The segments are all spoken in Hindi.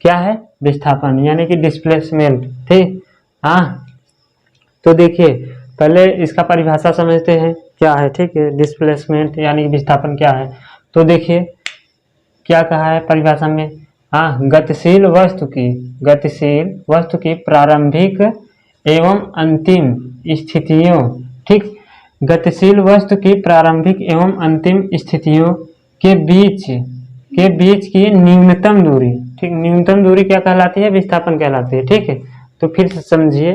क्या है, विस्थापन यानी कि डिस्प्लेसमेंट। ठीक, हाँ तो देखिए पहले इसका परिभाषा समझते हैं क्या है। ठीक है, डिस्प्लेसमेंट यानी कि विस्थापन क्या है। तो देखिए क्या कहा है परिभाषा में, हाँ गतिशील वस्तु की प्रारंभिक एवं अंतिम स्थितियों। ठीक, गतिशील वस्तु की प्रारंभिक एवं अंतिम स्थितियों के बीच की न्यूनतम दूरी। ठीक, न्यूनतम दूरी क्या कहलाती है, विस्थापन कहलाती है। ठीक है, तो फिर से समझिए,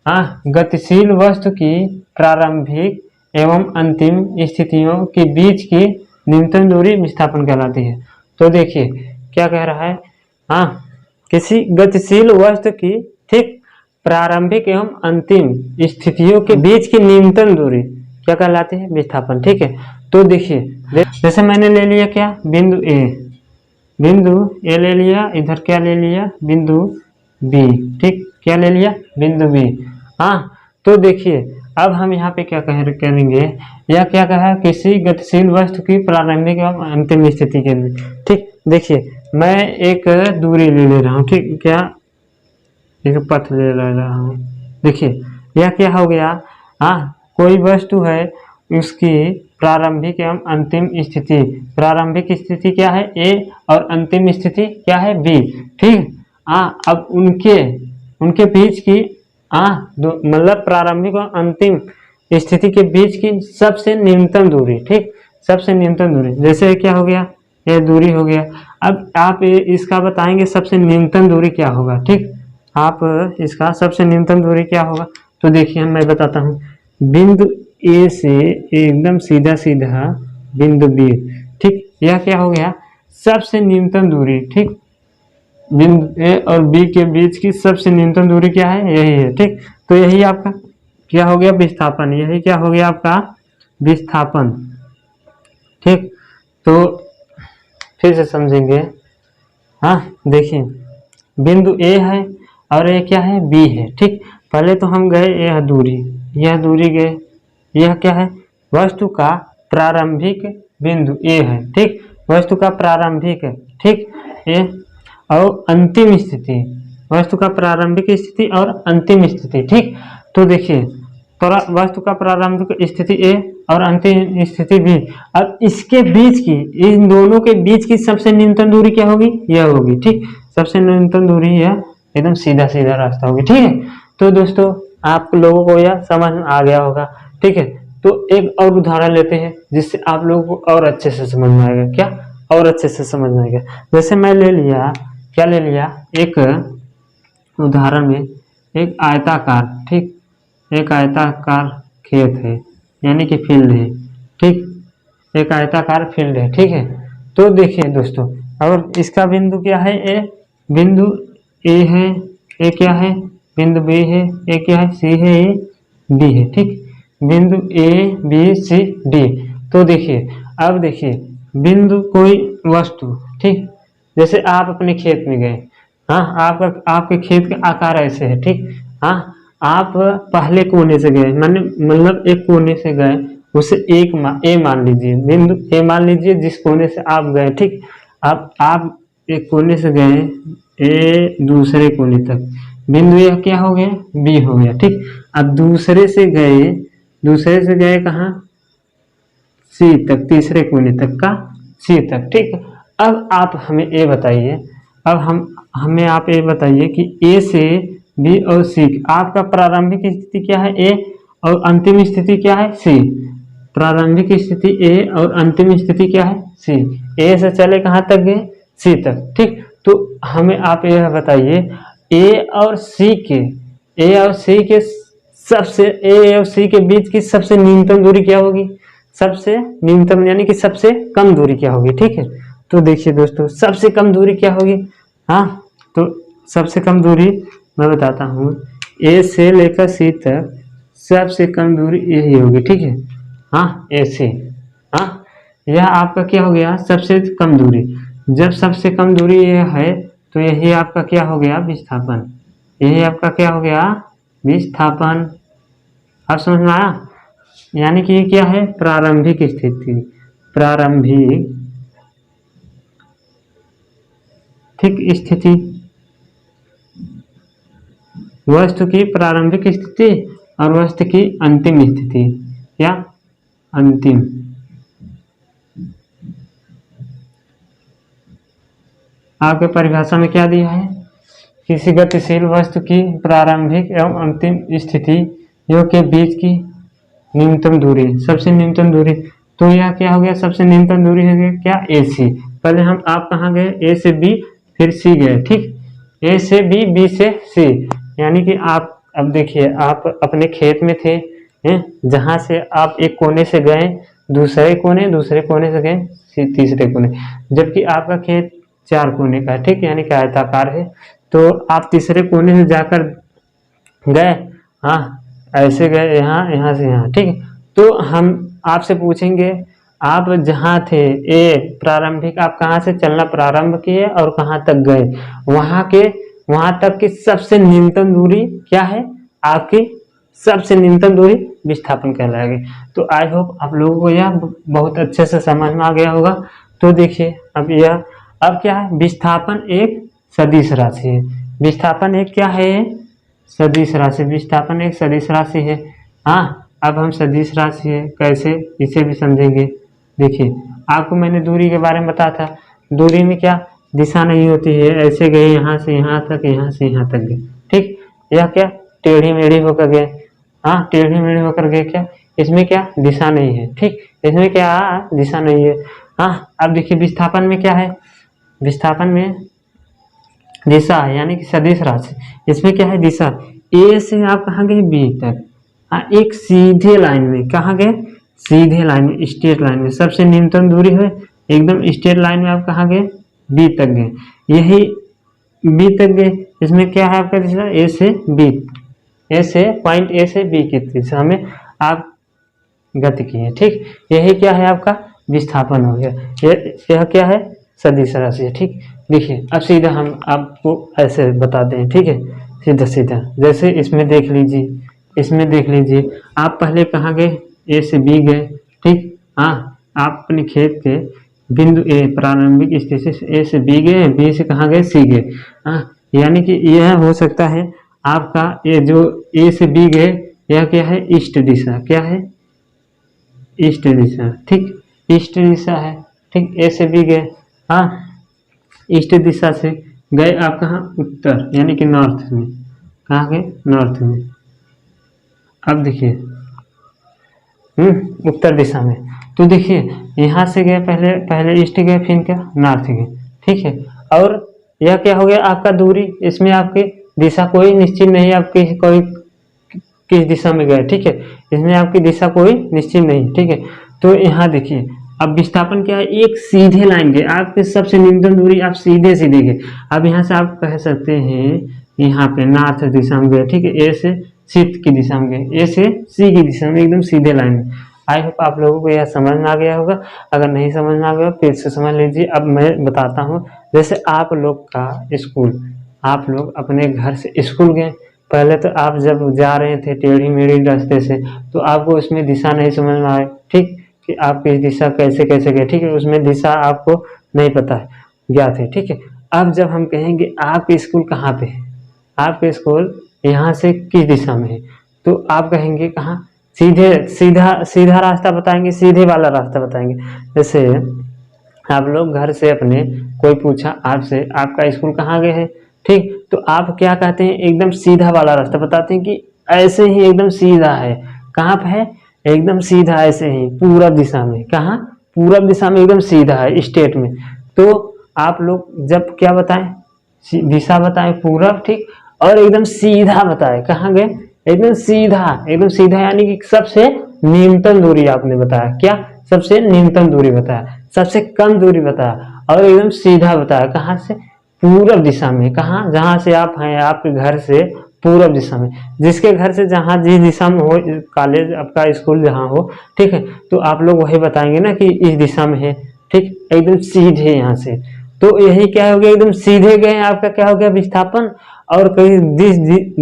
हाँ गतिशील वस्तु की प्रारंभिक एवं अंतिम स्थितियों के बीच की न्यूनतम दूरी विस्थापन कहलाती है। तो देखिए क्या कह रहा है, हाँ किसी गतिशील वस्तु की ठीक प्रारंभिक एवं अंतिम स्थितियों के बीच की न्यूनतम दूरी क्या कहलाती है, विस्थापन। ठीक है, तो देखिए जैसे मैंने ले लिया क्या, बिंदु ए ले लिया, इधर क्या ले लिया, बिंदु बी। ठीक, क्या ले लिया, बिंदु बी। हाँ तो देखिए अब हम यहाँ पे क्या करेंगे, यह क्या कहा, किसी गतिशील वस्तु की प्रारंभिक एवं अंतिम स्थिति के लिए। ठीक, देखिए मैं एक दूरी ले रहा हूँ। ठीक, क्या एक पथ ले रहा हूँ। देखिए यह क्या हो गया, हाँ कोई वस्तु है उसकी प्रारंभिक एवं अंतिम स्थिति, प्रारंभिक स्थिति क्या है ए और अंतिम स्थिति क्या है बी। ठीक, हाँ अब उनके बीच की मतलब प्रारंभिक और अंतिम स्थिति के बीच की सबसे न्यूनतम दूरी। ठीक, सबसे न्यूनतम दूरी, जैसे क्या हो गया, ये दूरी हो गया। अब आप इसका बताएंगे सबसे न्यूनतम दूरी क्या होगा। ठीक, आप इसका सबसे न्यूनतम दूरी क्या होगा, तो देखिए मैं बताता हूँ, बिंदु ए से एकदम सीधा सीधा बिंदु बी। ठीक, यह क्या हो गया, सबसे न्यूनतम दूरी। ठीक, बिंदु ए और बी के बीच की सबसे न्यूनतम दूरी क्या है, यही है। ठीक, तो यही आपका क्या हो गया, विस्थापन। यही क्या हो गया आपका विस्थापन। ठीक, तो फिर से समझेंगे, हाँ देखिए बिंदु ए है और ये क्या है, बी है। ठीक, पहले तो हम गए यह दूरी गए, यह क्या है, वस्तु का प्रारंभिक बिंदु ए है। ठीक, वस्तु का प्रारंभिक है। ठीक, ये और अंतिम स्थिति, वस्तु का प्रारंभिक स्थिति और अंतिम स्थिति। ठीक, तो देखिए वस्तु का प्रारंभिक स्थिति ए और अंतिम स्थिति बी। अब इसके बीच की, इन दोनों के बीच की सबसे न्यूनतम दूरी क्या होगी, यह होगी। ठीक, सबसे न्यूनतम दूरी यह एकदम सीधा सीधा रास्ता होगी। ठीक है, तो दोस्तों आप लोगों को यह समझ में आ गया होगा। ठीक है, तो एक और उदाहरण लेते हैं जिससे आप लोगों को और अच्छे से समझ में आएगा। क्या, और अच्छे से समझ में आएगा। जैसे मैं ले लिया, क्या ले लिया, एक उदाहरण में एक आयताकार, ठीक एक आयताकार खेत है यानी कि फील्ड है। ठीक, एक आयताकार फील्ड है। ठीक है, तो देखिए दोस्तों, और इसका बिंदु क्या है, ए बिंदु ए है, ए क्या है, बिंदु बी है, ए क्या है, सी है, ए डी है। ठीक, बिंदु ए बी सी डी। तो देखिए अब देखिए बिंदु कोई वस्तु, ठीक जैसे आप अपने खेत में गए, हाँ आपके खेत का आकार ऐसे है। ठीक, हाँ आप पहले कोने से गए, मतलब एक कोने से गए, उसे ए मान लीजिए, बिंदु ए मान लीजिए जिस कोने से आप गए। ठीक, आप एक कोने से गए ए दूसरे कोने तक, बिंदु यह क्या हो गया, बी हो गया। ठीक, अब दूसरे से गए कहाँ, सी तक, तीसरे कोने तक का सी तक। ठीक, अब आप हमें ये बताइए, हमें आप ये बताइए कि ए से बी और सी आपका प्रारंभिक स्थिति क्या है, ए और अंतिम स्थिति क्या है, सी। प्रारंभिक स्थिति ए और अंतिम स्थिति क्या है, सी। ए से चले कहाँ तक गए, सी तक। ठीक, तो हमें आप यह बताइए ए और सी के बीच की सबसे न्यूनतम दूरी क्या होगी, सबसे न्यूनतम यानी कि सबसे कम दूरी क्या होगी। ठीक है, तो देखिए दोस्तों सबसे कम दूरी क्या होगी, हाँ तो सबसे कम दूरी मैं बताता हूँ, ए से लेकर सी तक सबसे कम दूरी यही होगी। ठीक है, हाँ ए से, हाँ यह आपका क्या हो गया, सबसे कम दूरी। जब सबसे कम दूरी यह है तो यही आपका क्या हो गया, विस्थापन। यही आपका क्या हो गया, विस्थापन। आप समझ में आया, यानी कि ये क्या है, प्रारंभिक स्थिति, ठीक स्थिति, वस्तु की प्रारंभिक स्थिति और वस्तु की अंतिम स्थिति या अंतिम। आपके परिभाषा में क्या दिया है? किसी गतिशील वस्तु की प्रारंभिक एवं अंतिम स्थितियों के बीच की न्यूनतम दूरी, सबसे न्यूनतम दूरी। तो यह क्या हो गया? सबसे न्यूनतम दूरी हो गया क्या? ए सी। पहले हम आप कहाँ गए? ए से बी फिर सी गए, ठीक। ए से बी, बी से सी, यानी कि आप अब देखिए, आप अपने खेत में थे, जहाँ से आप एक कोने से गए दूसरे कोने से गए तीसरे कोने, जबकि आपका खेत 4 कोने का है, ठीक, यानी कि आयताकार है। तो आप तीसरे कोने से जाकर गए, हाँ ऐसे गए यहाँ, यहाँ से यहाँ, ठीक। तो हम आपसे पूछेंगे, आप जहाँ थे ए प्रारंभिक, आप कहाँ से चलना प्रारंभ किए और कहाँ तक गए, वहाँ तक की सबसे न्यूनतम दूरी क्या है? आपकी सबसे न्यूनतम दूरी विस्थापन कहलाएगी। तो आई होप आप लोगों को यह बहुत अच्छे से समझ में आ गया होगा। तो देखिए अब क्या है? विस्थापन एक सदिश राशि है। विस्थापन एक क्या है? सदिश राशि। विस्थापन एक सदिश राशि है। हाँ, अब हम सदिश राशि है कैसे, इसे भी समझेंगे। देखिए, आपको मैंने दूरी के बारे में बताया था। दूरी में क्या दिशा नहीं होती है, ऐसे गए यहाँ से यहाँ तक, यहाँ से यहाँ तक गए, ठीक। यह क्या टेढ़ी मेढ़ी होकर गए, हाँ टेढ़ी मेढ़ी होकर गए, क्या इसमें क्या दिशा नहीं है, ठीक, इसमें क्या दिशा नहीं है। हाँ, अब देखिए विस्थापन में क्या है? विस्थापन में दिशा है, यानी कि सदिश राशि। इसमें क्या है? दिशा। ए से आप कहाँ गए? बी तक। हाँ, एक सीधे लाइन में, कहाँ गए? सीधे लाइन में, स्ट्रेट लाइन में, सबसे न्यूनतम दूरी है एकदम स्ट्रेट लाइन में। आप कहाँ गए? बी तक गए। यही बी तक गए, इसमें क्या है आपका दिशा? ए से बी, ए से पॉइंट ए से बी की दिशा में आप गति किए, ठीक। यही क्या है? आपका विस्थापन हो गया। यह क्या है? सदिश राशि है, ठीक। देखिए, अब सीधा हम आपको ऐसे बताते हैं, ठीक है, सीधा सीधा। जैसे इसमें देख लीजिए, इसमें देख लीजिए, आप पहले कहाँ गए? ए से बी गए, ठीक। हाँ, आप अपने खेत के बिंदु ए प्रारंभिक स्थिति से ए से बी गए, बी से कहाँ गए? सी गए। हाँ, यानी कि यह हो सकता है आपका ये जो ए से बी गए, यह क्या है? ईस्ट दिशा। क्या है? ईस्ट दिशा, ठीक, ईस्ट दिशा है, ठीक। ए से बी गए, हाँ ईस्ट दिशा से गए आप कहाँ? उत्तर, यानी कि नॉर्थ में। कहाँ गए? नॉर्थ में। अब देखिए उत्तर दिशा में। तो देखिए, यहाँ से गए, पहले ईस्ट गए, फिर क्या? नॉर्थ गए, ठीक है। और यह क्या हो गया? आपका दूरी। इसमें आपकी दिशा कोई निश्चित नहीं, आपकी कोई किस दिशा में गए, ठीक है, इसमें आपकी दिशा कोई निश्चित नहीं, ठीक है। तो यहाँ देखिए, अब विस्थापन क्या है? एक सीधे लाइन गए, आपके सबसे न्यूनतम दूरी आप सीधे गए। अब यहाँ से आप कह सकते हैं यहाँ पे नॉर्थ दिशा में गए, ठीक है, ए से सी की दिशा में गए, ए से सी की दिशा में, एकदम सीधे लाइन में। आई होप आप लोगों को यह समझ में आ गया होगा। अगर नहीं समझ में आ गया फिर से समझ लीजिए। अब मैं बताता हूँ, जैसे आप लोग का स्कूल, आप लोग अपने घर से स्कूल गए, पहले तो आप जब जा रहे थे टेढ़ी मेढ़ी रास्ते से, तो आपको उसमें दिशा नहीं समझ में आए, ठीक, कि आपकी दिशा कैसे गए, ठीक है, उसमें दिशा आपको नहीं पता है, ज्ञात है, ठीक है। अब जब हम कहेंगे आपके स्कूल कहाँ पे है, आपके स्कूल यहाँ से किस दिशा में है, तो आप कहेंगे कहाँ? सीधा रास्ता बताएंगे, सीधे वाला रास्ता बताएंगे। जैसे आप लोग घर से अपने, कोई पूछा आपसे आपका स्कूल कहाँ गए है, ठीक, तो आप क्या कहते हैं? एकदम सीधा वाला रास्ता बताते हैं कि ऐसे ही एकदम सीधा है। कहाँ पे है? एकदम सीधा, ऐसे ही पूरब दिशा में। कहाँ? पूरब दिशा में एकदम सीधा है, स्टेट में। तो आप लोग जब क्या बताएं? दिशा बताएं पूरब, ठीक, और एकदम सीधा बताएं। कहाँ गए? एकदम सीधा, यानी कि सबसे न्यूनतम दूरी आपने बताया। क्या? सबसे न्यूनतम दूरी बताया, सबसे कम दूरी बताया, और एकदम सीधा बताया। कहाँ से? पूरब दिशा में। कहाँ? जहाँ से आप हैं, आपके घर से पूरब दिशा में। जिसके घर से जहाँ जिस दिशा में हो, कॉलेज आपका स्कूल जहाँ हो, ठीक है, तो आप लोग वही बताएंगे ना कि इस दिशा में है, ठीक, एकदम सीधे यहाँ से। तो यही क्या हो गया? एकदम सीधे गए, आपका क्या हो गया? विस्थापन। और कहीं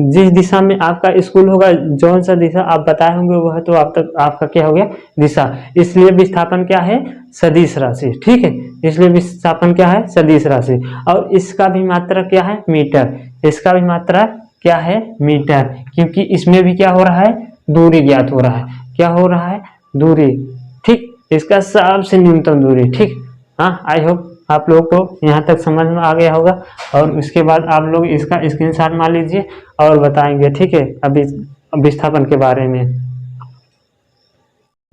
जिस दिशा में आपका स्कूल होगा, जौन सा दिशा आप बताए होंगे वह तो आप तक आपका क्या हो गया दिशा। इसलिए विस्थापन क्या है सदिश राशि, ठीक है। इसलिए विस्थापन क्या है सदिश राशि। और इसका भी मात्रा क्या है मीटर, इसका भी मात्रा क्या है मीटर, क्योंकि इसमें भी क्या हो रहा है दूरी ज्ञात हो रहा है। क्या हो रहा है दूरी, ठीक, इसका सबसे न्यूनतम दूरी, ठीक। हाँ, आई होप आप लोगों को यहाँ तक समझ में आ गया होगा। और उसके बाद आप लोग इसका स्क्रीनशॉट मार लीजिए और बताएंगे, ठीक है, अभी विस्थापन के बारे में।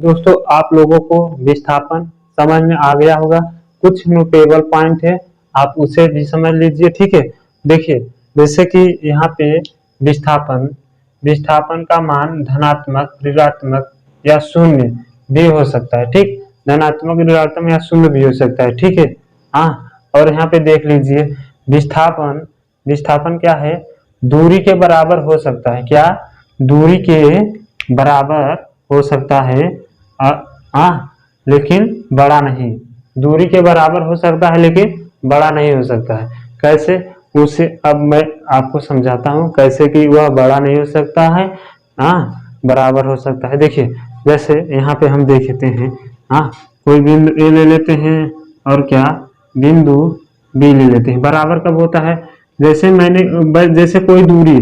दोस्तों आप लोगों को विस्थापन समझ में आ गया होगा, कुछ नोटेबल पॉइंट है आप उसे भी समझ लीजिए, ठीक है। देखिए जैसे कि यहाँ पे विस्थापन विस्थापन का मान धनात्मक, ऋणात्मक या शून्य भी हो सकता है, ठीक। धनात्मक, ऋणात्मक या शून्य भी हो सकता है, ठीक है। हाँ, और यहाँ पे देख लीजिए विस्थापन विस्थापन क्या है दूरी के बराबर हो सकता है। क्या दूरी के बराबर हो सकता है, हाँ, लेकिन बड़ा नहीं। दूरी के बराबर हो सकता है लेकिन बड़ा नहीं हो सकता है। कैसे, उसे अब मैं आपको समझाता हूँ कैसे कि वह बड़ा नहीं हो सकता है, हाँ, बराबर हो सकता है। देखिए जैसे यहाँ पे हम देखते हैं, हाँ, कोई बिंदु ए ले लेते हैं और क्या बिंदु बी ले लेते हैं। बराबर कब होता है, जैसे जैसे कोई दूरी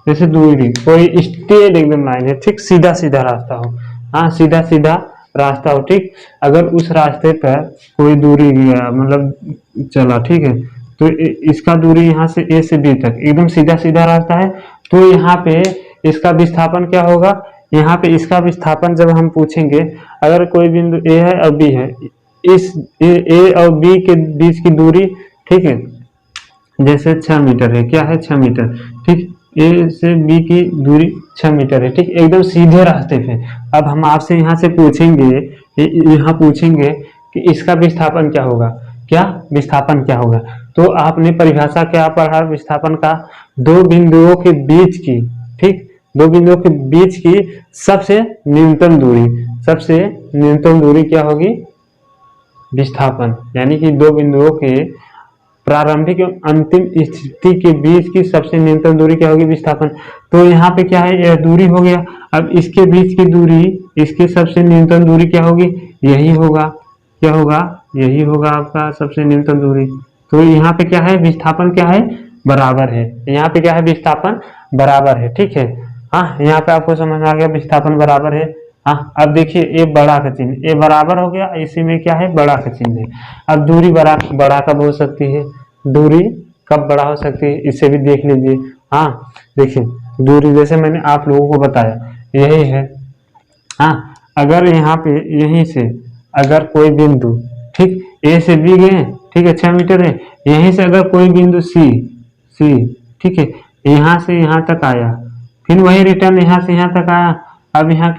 कोई स्ट्रेट एकदम लाइन है, ठीक, सीधा सीधा रास्ता हो, हाँ, सीधा सीधा रास्ता हो, ठीक। अगर उस रास्ते पर कोई दूरी मतलब चला, ठीक है, तो इसका दूरी यहाँ से ए से बी तक एकदम सीधा सीधा रास्ता है, तो यहाँ पे इसका विस्थापन क्या होगा, यहाँ पे इसका विस्थापन जब हम पूछेंगे, अगर कोई बिंदु ए है और बी है, इस ए और बी के बीच की दूरी, ठीक है, जैसे 6 मीटर है, क्या है 6 मीटर, ठीक। ए से बी की दूरी 6 मीटर है, ठीक, एकदम सीधे रास्ते पे। अब हम आपसे यहाँ से पूछेंगे, यहाँ पूछेंगे कि इसका विस्थापन क्या होगा, क्या विस्थापन क्या होगा, तो आपने परिभाषा क्या पढ़ा विस्थापन का, दो बिंदुओं के बीच की, ठीक, दो बिंदुओं के बीच की सबसे न्यूनतम दूरी क्या होगी विस्थापन, यानी कि दो बिंदुओं के प्रारंभिक एवं अंतिम स्थिति के बीच की सबसे न्यूनतम दूरी क्या होगी विस्थापन। तो यहाँ पे क्या है यह दूरी हो गया, अब इसके बीच की दूरी, इसकी सबसे न्यूनतम दूरी क्या होगी, यही होगा, क्या होगा, यही होगा आपका सबसे न्यूनतम दूरी। तो यहाँ पे क्या है विस्थापन क्या है बराबर है, यहाँ पे क्या है विस्थापन बराबर है, ठीक है। हाँ, यहाँ पे आपको समझ में आ गया विस्थापन बराबर है। हाँ, अब देखिए ए बड़ा का चिन्ह, ए बराबर हो गया, इसी में क्या है बड़ा का चिन्ह है। अब दूरी बड़ा कब हो सकती है, दूरी कब बड़ा हो सकती है, इसे भी देख लीजिए। हाँ, देखिए दूरी जैसे मैंने आप लोगों को बताया यही है। हाँ, अगर यहाँ पे यहीं से अगर कोई बिंदु, ठीक, ए से बी गए, ठीक है, 6 मीटर है, यहीं से अगर कोई बिंदु सी, ठीक है, यहाँ से यहाँ तक आया, फिर वही रिटर्न यहाँ से यहाँ तक आया। अब यहाँ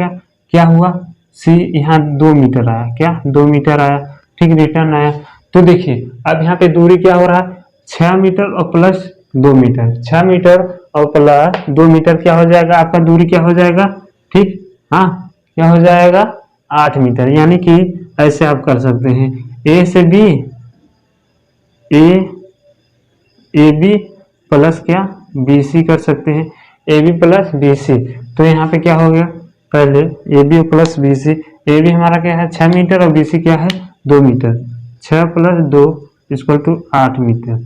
क्या हुआ, सी यहाँ 2 मीटर आया, क्या 2 मीटर आया, ठीक, रिटर्न आया। तो देखिए अब यहाँ पे दूरी क्या हो रहा है 6 मीटर और प्लस 2 मीटर, 6 मीटर और प्लस 2 मीटर क्या हो जाएगा आपका दूरी क्या हो जाएगा, ठीक। हाँ, क्या हो जाएगा 8 मीटर। यानी कि ऐसे आप कर सकते हैं ए से बी, ए बी प्लस क्या बी सी कर सकते हैं, A B plus B C. तो यहाँ पे क्या हो गया पहले A B plus B C, A B हमारा क्या है 6 मीटर और बी सी क्या है 2 metre, 6 plus 2 equal to 8 metre,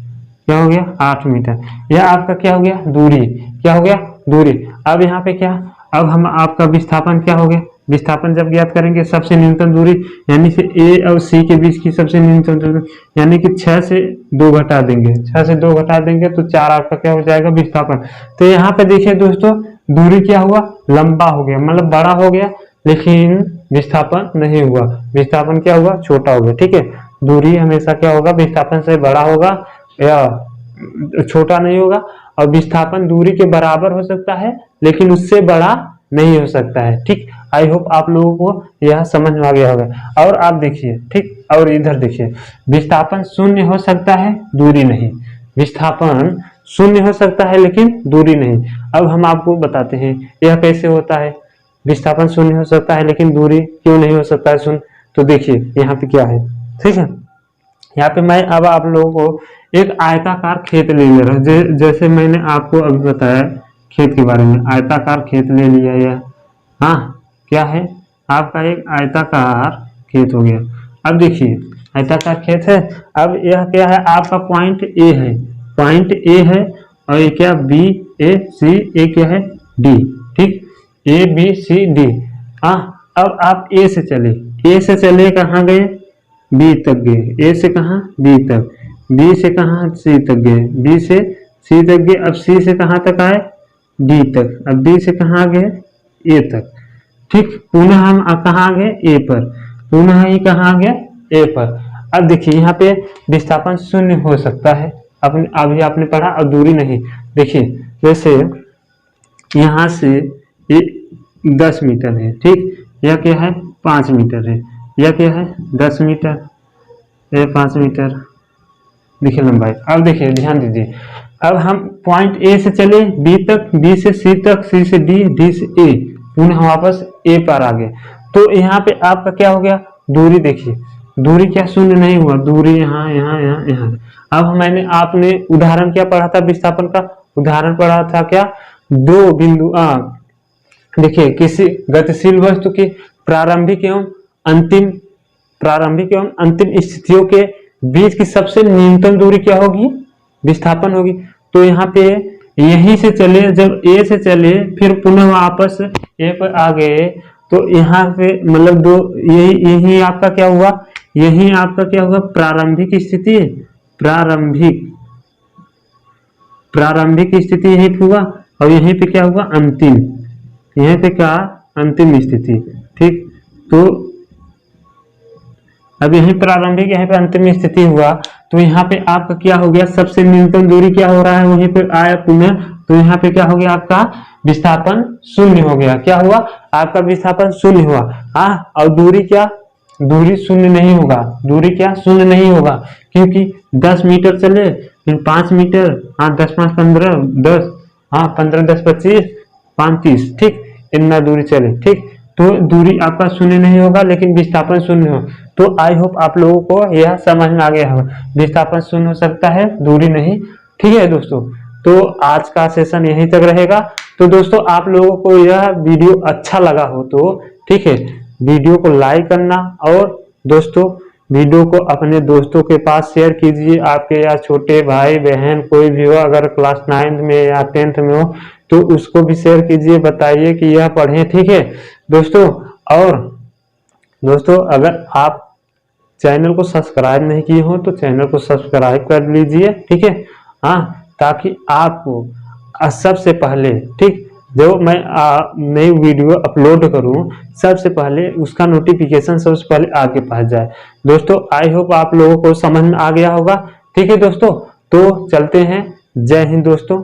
क्या हो गया 8 मीटर। यह आपका क्या हो गया दूरी, क्या हो गया दूरी। अब यहाँ पे क्या, अब हम आपका विस्थापन क्या हो गया, विस्थापन जब ज्ञात करेंगे सबसे न्यूनतम दूरी, यानी से ए और सी के बीच की सबसे न्यूनतम दूरी, यानी कि 6 से 2 घटा देंगे, 6 से 2 घटा देंगे तो 4 आपका क्या हो जाएगा विस्थापन। तो यहाँ पे देखिए दोस्तों दूरी क्या हुआ लंबा हो गया, मतलब बड़ा हो गया, लेकिन विस्थापन नहीं हुआ, विस्थापन क्या हुआ छोटा हो गया, ठीक है। दूरी हमेशा क्या होगा विस्थापन से बड़ा होगा या छोटा नहीं होगा, और विस्थापन दूरी के बराबर हो सकता है लेकिन उससे बड़ा नहीं हो सकता है, ठीक। आई होप आप लोगों को यह समझ में आ गया होगा। और आप देखिए, ठीक, और इधर देखिए विस्थापन शून्य हो सकता है दूरी नहीं, विस्थापन शून्य हो सकता है लेकिन दूरी नहीं। अब हम आपको बताते हैं यह कैसे होता है, विस्थापन शून्य हो सकता है लेकिन दूरी क्यों नहीं हो सकता है शून्य। तो देखिए यहाँ पे क्या है, ठीक है, यहाँ पे मैं अब आप लोगों को एक आयताकार खेत ले ले रहा हूँ, जैसे मैंने आपको अभी बताया खेत के बारे में, आयताकार खेत ले लिया यह, हाँ क्या है आपका एक आयताकार खेत हो गया। अब देखिए आयताकार खेत है, अब यह क्या है आपका पॉइंट ए है, पॉइंट ए है, और ये क्या बी ए सी ए क्या है डी, ठीक, ए बी सी डी। हाँ अब आप ए से चले कहाँ गए, बी तक गए, ए से कहाँ बी तक, बी से कहाँ सी तक गए, बी से सी तक गए, अब सी से कहाँ तक आए डी तक, अब डी से कहाँ गए ए तक, ठीक, पुनः हम कहाँ आ गए ए पर, पुनः ही कहाँ आ गया ए पर। अब देखिए यहाँ पे विस्थापन शून्य हो सकता है, अभी आपने पढ़ा, और दूरी नहीं। देखिए जैसे यहाँ से ये 10 मीटर है, ठीक, यह क्या है 5 मीटर है, यह क्या है 10 मीटर, यह 5 मीटर, देखिए लंबाई। अब देखिए ध्यान दीजिए, अब हम पॉइंट ए से चले बी तक, बी से सी तक, सी से डी, डी से ए, पुनः वापस ए पर आ गए, तो यहाँ पे आपका क्या हो गया, दूरी देखिए, दूरी क्या शून्य नहीं हुआ, दूरी यहाँ यहाँ यहाँ यहाँ। अब मैंने आपने उदाहरण क्या पढ़ा था, विस्थापन का उदाहरण पढ़ा था क्या, दो बिंदु देखिए किसी गतिशील वस्तु की प्रारंभिक एवं अंतिम स्थितियों के बीच की सबसे न्यूनतम दूरी क्या होगी, विस्थापन होगी। तो यहाँ पे यहीं से चले, जब ए से चले फिर पुनः वापस ए पर आ गए, तो यहाँ पे मतलब दो, यही आपका क्या हुआ, यही आपका क्या हुआ प्रारंभिक स्थिति, प्रारंभिक स्थिति यही पे हुआ, और यहीं पे क्या हुआ अंतिम, यहीं पे क्या अंतिम स्थिति, ठीक। तो अब यही प्रारंभिक यहाँ पे अंतिम स्थिति हुआ, तो यहाँ पे आपका क्या हो गया, सबसे न्यूनतम दूरी क्या हो रहा है वहीं पे आया पुनः, तो यहाँ पे क्या हो गया आपका विस्थापन शून्य हो गया, क्या हुआ आपका विस्थापन शून्य हुआ। हाँ और दूरी क्या, दूरी शून्य नहीं होगा, दूरी क्या शून्य नहीं होगा, क्योंकि 10 मीटर चले फिर 5 मीटर, हाँ 10 5 15 10, हाँ 15 10 25 5 30, ठीक, इतना दूरी चले, ठीक, तो दूरी आपका शून्य नहीं होगा लेकिन विस्थापन शून्य हो। तो आई होप आप लोगों को यह समझ में आ गया होगा, विस्थापन शून्य हो सकता है, दूरी नहीं, ठीक है दोस्तों। तो आज का सेशन यहीं तक रहेगा। तो दोस्तों आप लोगों को यह वीडियो अच्छा लगा हो तो ठीक है, वीडियो को लाइक करना, और दोस्तों वीडियो को अपने दोस्तों के पास शेयर कीजिए। आपके या छोटे भाई बहन कोई भी हो, अगर क्लास 9 में या 10th में हो तो उसको भी शेयर कीजिए, बताइए कि यह पढ़ें, ठीक है दोस्तों। और दोस्तों अगर आप चैनल को सब्सक्राइब नहीं किए हो तो चैनल को सब्सक्राइब कर लीजिए, ठीक है, हाँ, ताकि आपको सबसे पहले, ठीक, जो मैं नई वीडियो अपलोड करूं सबसे पहले उसका नोटिफिकेशन सबसे पहले आपके पास जाए। दोस्तों आई होप आप लोगों को समझ में आ गया होगा, ठीक है दोस्तों। तो चलते हैं, जय हिंद दोस्तों।